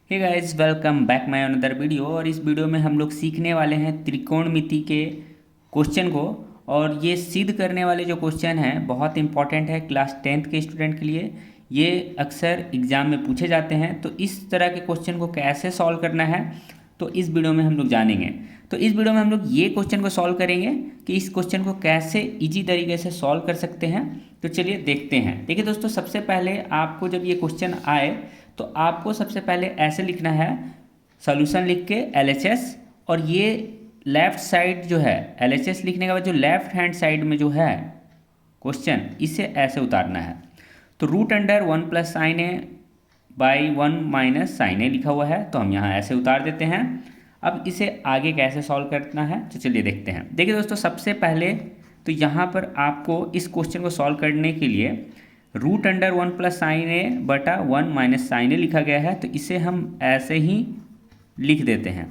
Hey guys, welcome back my another video. और इस video में हम लोग सीखने वाले हैं त्रिकोणमिति के क्वेश्चन को। और ये सिद्ध करने वाले जो क्वेश्चन हैं बहुत इंपॉर्टेंट है क्लास 10th के स्टूडेंट के लिए। ये अक्सर एग्जाम में पूछे जाते हैं, तो इस तरह के क्वेश्चन को कैसे सॉल्व करना है तो इस वीडियो में हम लोग जानेंगे। तो इस वीडियो में हम लोग ये क्वेश्चन को सॉल्व करेंगे कि इस क्वेश्चन को कैसे इजी तरीके से सॉल्व कर सकते हैं। तो चलिए देखते हैं। देखिए दोस्तों, सबसे पहले आपको जब ये क्वेश्चन आए तो आपको सबसे पहले ऐसे लिखना है, सॉल्यूशन लिख के LHS, और ये लेफ्ट साइड जो है LHS लिखने के बाद जो लेफ्ट हैंड साइड में जो है क्वेश्चन, इसे ऐसे उतारना है। तो root under 1 plus sine A by 1 minus sine A लिखा हुआ है, तो हम यहाँ ऐसे उतार देते हैं। अब इसे आगे कैसे सॉल्व करना है तो चलिए देखते हैं। देखिए दोस्तों, सबसे पहले तो यहाँ पर आपको इस क्वेश्चन को सॉल्व करने के लिए रूट अंडर 1 प्लस साइन ए बटा 1 माइनस साइन ए लिखा गया है, तो इसे हम ऐसे ही लिख देते हैं।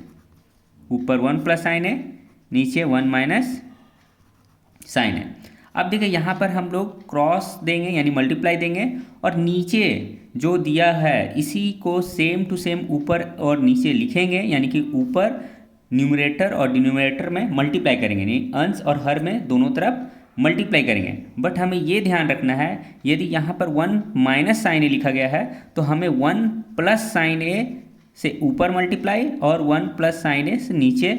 ऊपर 1 प्लस साइन ए, नीचे 1 माइनस साइन ए। अब देखिए यहाँ पर हम लोग क्रॉस देंगे यानी मल्टीप्लाई देंगे, और नीचे जो दिया है इसी को सेम टू सेम ऊपर और नीचे लिखेंगे, यानी कि ऊपर न्यूमरेटर और डिनोमिनेटर में मल्टीप्लाई करेंगे, यानी अंश और हर में दोनों तरफ मल्टीप्लाई करेंगे। बट हमें ये ध्यान रखना है, यदि यहाँ पर 1 माइनस साइन ए लिखा गया है तो हमें 1 प्लस साइन ए से ऊपर मल्टीप्लाई और 1 प्लस साइन ए से नीचे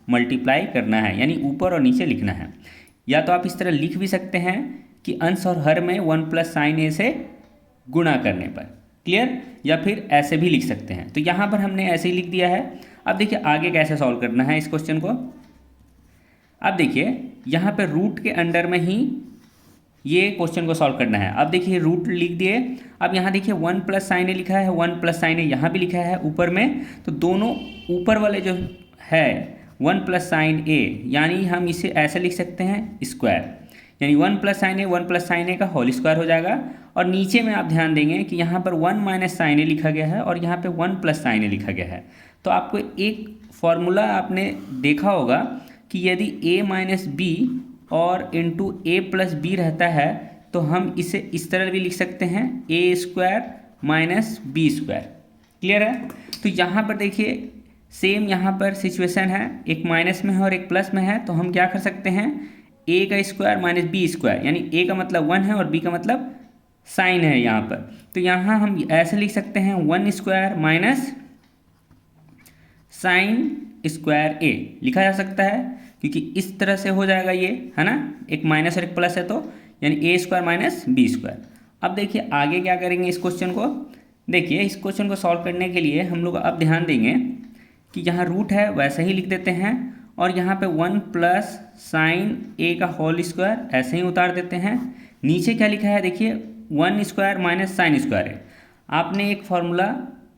मल्टीप्लाई करना है, यानी ऊपर और नीचे लिखना है। या तो आप इस तरह लिख भी सकते हैं कि अंश और हर में 1 प्लस साइन ए से गुणा करने पर, क्लियर, या फिर ऐसे भी लिख सकते हैं। तो यहाँ पर हमने ऐसे ही लिख दिया है। अब देखिए आगे कैसे सॉल्व करना है इस क्वेश्चन को। अब देखिए यहाँ पे रूट के अंडर में ही ये क्वेश्चन को सॉल्व करना है। अब देखिए रूट लिख दिए। अब यहाँ देखिए 1 प्लस साइन ए लिखा है, 1 प्लस साइन ए यहाँ भी लिखा है ऊपर में, तो दोनों ऊपर वाले जो है 1 प्लस साइन ए, यानी हम इसे ऐसे लिख सकते हैं स्क्वायर, यानी 1 प्लस साइन ए 1 प्लस साइन ए का होल स्क्वायर हो जाएगा। और नीचे में आप ध्यान देंगे कि यहाँ पर 1 माइनस साइन ए लिखा गया है और यहाँ पे 1 प्लस साइन ए लिखा गया है। तो आपको एक फॉर्मूला आपने देखा होगा कि यदि a माइनस बी और इंटू ए प्लस बी रहता है तो हम इसे इस तरह भी लिख सकते हैं, A square minus B square. Clear है? तो यहाँ पर देखिए सेम यहाँ पर सिचुएशन है, एक माइनस में है और एक प्लस में है, तो हम क्या कर सकते हैं, a का स्क्वायर माइनस बी स्क्वायर, यानी a का मतलब 1 है और b का मतलब साइन है यहाँ पर। तो यहाँ हम ऐसे लिख सकते हैं 1 स्क्वायर माइनस साइन स्क्वायर ए लिखा जा सकता है, क्योंकि इस तरह से हो जाएगा ये, है ना, एक माइनस और एक प्लस है, तो यानी ए स्क्वायर माइनस बी स्क्वायर। अब देखिए आगे क्या करेंगे इस क्वेश्चन को। देखिए इस क्वेश्चन को सॉल्व करने के लिए हम लोग अब ध्यान देंगे कि यहाँ रूट है वैसे ही लिख देते हैं, और यहाँ पे 1 प्लस साइन ए का होल स्क्वायर ऐसे ही उतार देते हैं। नीचे क्या लिखा है देखिए 1 स्क्वायर माइनस साइन स्क्वायर है। आपने एक फार्मूला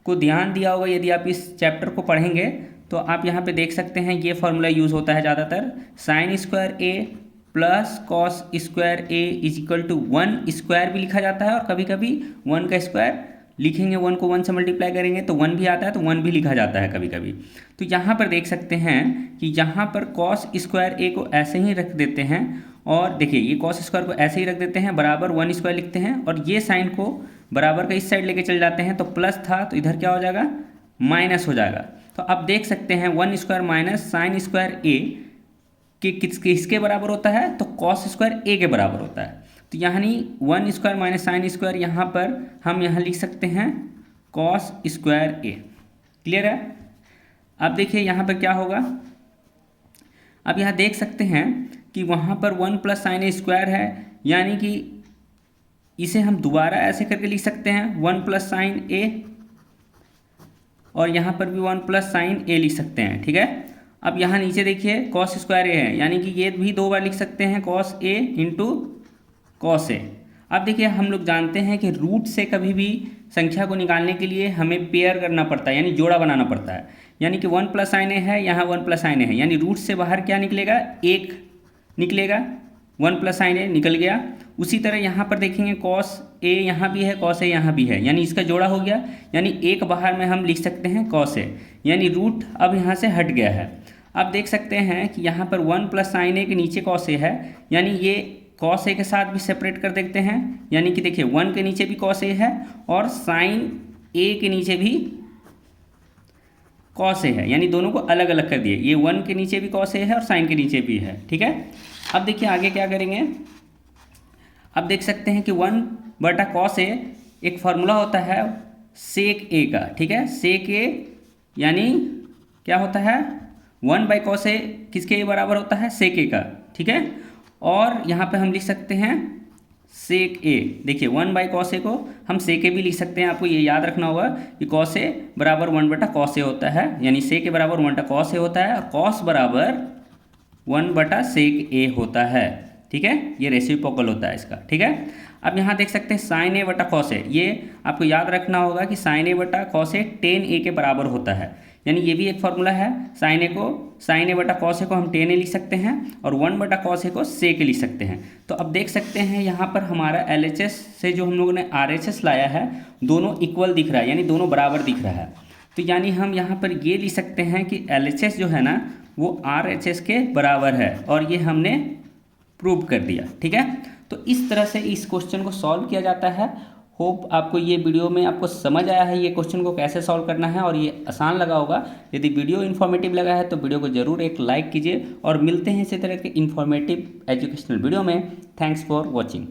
को ध्यान दिया होगा, यदि आप इस चैप्टर को पढ़ेंगे तो आप यहाँ पे देख सकते हैं ये फार्मूला यूज़ होता है ज़्यादातर, sine square A plus cos square A is equal to 1 square भी लिखा जाता है, और कभी कभी 1 का स्क्वायर लिखेंगे, 1 को 1 से मल्टीप्लाई करेंगे तो 1 भी आता है, तो 1 भी लिखा जाता है कभी कभी। तो यहाँ पर देख सकते हैं कि यहाँ पर कॉस स्क्वायर ए को ऐसे ही रख देते हैं, और देखिए ये कॉस स्क्वायर को ऐसे ही रख देते हैं, बराबर 1 स्क्वायर लिखते हैं, और ये साइन को बराबर का इस साइड लेके चल जाते हैं, तो प्लस था तो इधर क्या हो जाएगा, माइनस हो जाएगा। तो अब देख सकते हैं 1 स्क्वायर माइनस साइन स्क्वायर ए कि किसके बराबर होता है, तो कॉस स्क्वायर ए के बराबर होता है। तो यानी 1 स्क्वायर माइनस साइन स्क्वायर यहाँ पर हम यहाँ लिख सकते हैं कॉस स्क्वायर ए। क्लियर है? अब देखिए यहाँ पर क्या होगा। अब यहाँ देख सकते हैं कि वहाँ पर 1 प्लस साइन ए स्क्वायर है, यानी कि इसे हम दोबारा ऐसे करके लिख सकते हैं 1 प्लस साइन ए, और यहाँ पर भी 1 प्लस साइन ए लिख सकते हैं। ठीक है? अब यहाँ नीचे देखिए कॉस स्क्वायर ए है, यानी कि ये भी 2 बार लिख सकते हैं, cos A into cos A. अब देखिए हम लोग जानते हैं कि रूट से कभी भी संख्या को निकालने के लिए हमें पेयर करना पड़ता है, यानी जोड़ा बनाना पड़ता है। यानी कि 1 प्लस साइन ए है, यहाँ 1 प्लस साइन ए है, यानी रूट से बाहर क्या निकलेगा, 1 निकलेगा, 1 प्लस साइन ए निकल गया। उसी तरह यहाँ पर देखेंगे कॉस ए यहाँ भी है, कॉस ए यहाँ भी है, यानी इसका जोड़ा हो गया, यानी एक बाहर में हम लिख सकते हैं कॉस ए, यानी रूट अब यहाँ से हट गया है। अब देख सकते हैं कि यहाँ पर 1 प्लस साइन ए के नीचे कॉस ए है, यानी ये कॉस ए के साथ भी सेपरेट कर देखते हैं, यानी कि देखिए 1 के नीचे भी कॉस ए है और साइन ए के नीचे भी कॉस ए है, यानी दोनों को अलग अलग कर दिए। ये 1 के नीचे भी कॉस ए है और साइन के नीचे भी है, ठीक है। अब देखिए आगे क्या करेंगे। अब देख सकते हैं कि 1/cos ए एक फार्मूला होता है सेक ए का, ठीक है। सेक ए यानी क्या होता है, 1/cos ए किसके बराबर होता है, सेक ए का, ठीक है। और यहाँ पे हम लिख सकते हैं सेक ए। देखिए 1/cos ए को हम सेक ए भी लिख सकते हैं। आपको ये याद रखना होगा कि cos ए बराबर 1/cos ए होता है, यानी सेक ए बराबर 1/cos ए होता है और cos बराबर 1/sec ए होता है, ठीक है। ये रेसिप्रोकल होता है इसका, ठीक है। अब यहाँ देख सकते हैं sin a/cos ए, ये आपको याद रखना होगा कि sin a/cos A tan a के बराबर होता है, यानी ये भी एक फार्मूला है। sin a/cos ए को हम tan a लिख सकते हैं और 1/cos ए को sec लिख सकते हैं। तो अब देख सकते हैं यहाँ पर हमारा LHS से जो हम लोगों ने RHS लाया है दोनों इक्वल दिख रहा है, यानी दोनों बराबर दिख रहा है। तो यानी हम यहाँ पर ये लिख सकते हैं कि LHS जो है ना वो RHS के बराबर है, और ये हमने प्रूव कर दिया, ठीक है। तो इस तरह से इस क्वेश्चन को सॉल्व किया जाता है। होप आपको ये वीडियो में आपको समझ आया है ये क्वेश्चन को कैसे सॉल्व करना है, और ये आसान लगा होगा। यदि वीडियो इन्फॉर्मेटिव लगा है तो वीडियो को ज़रूर एक लाइक कीजिए, और मिलते हैं इसी तरह के इन्फॉर्मेटिव एजुकेशनल वीडियो में। Thanks for watching.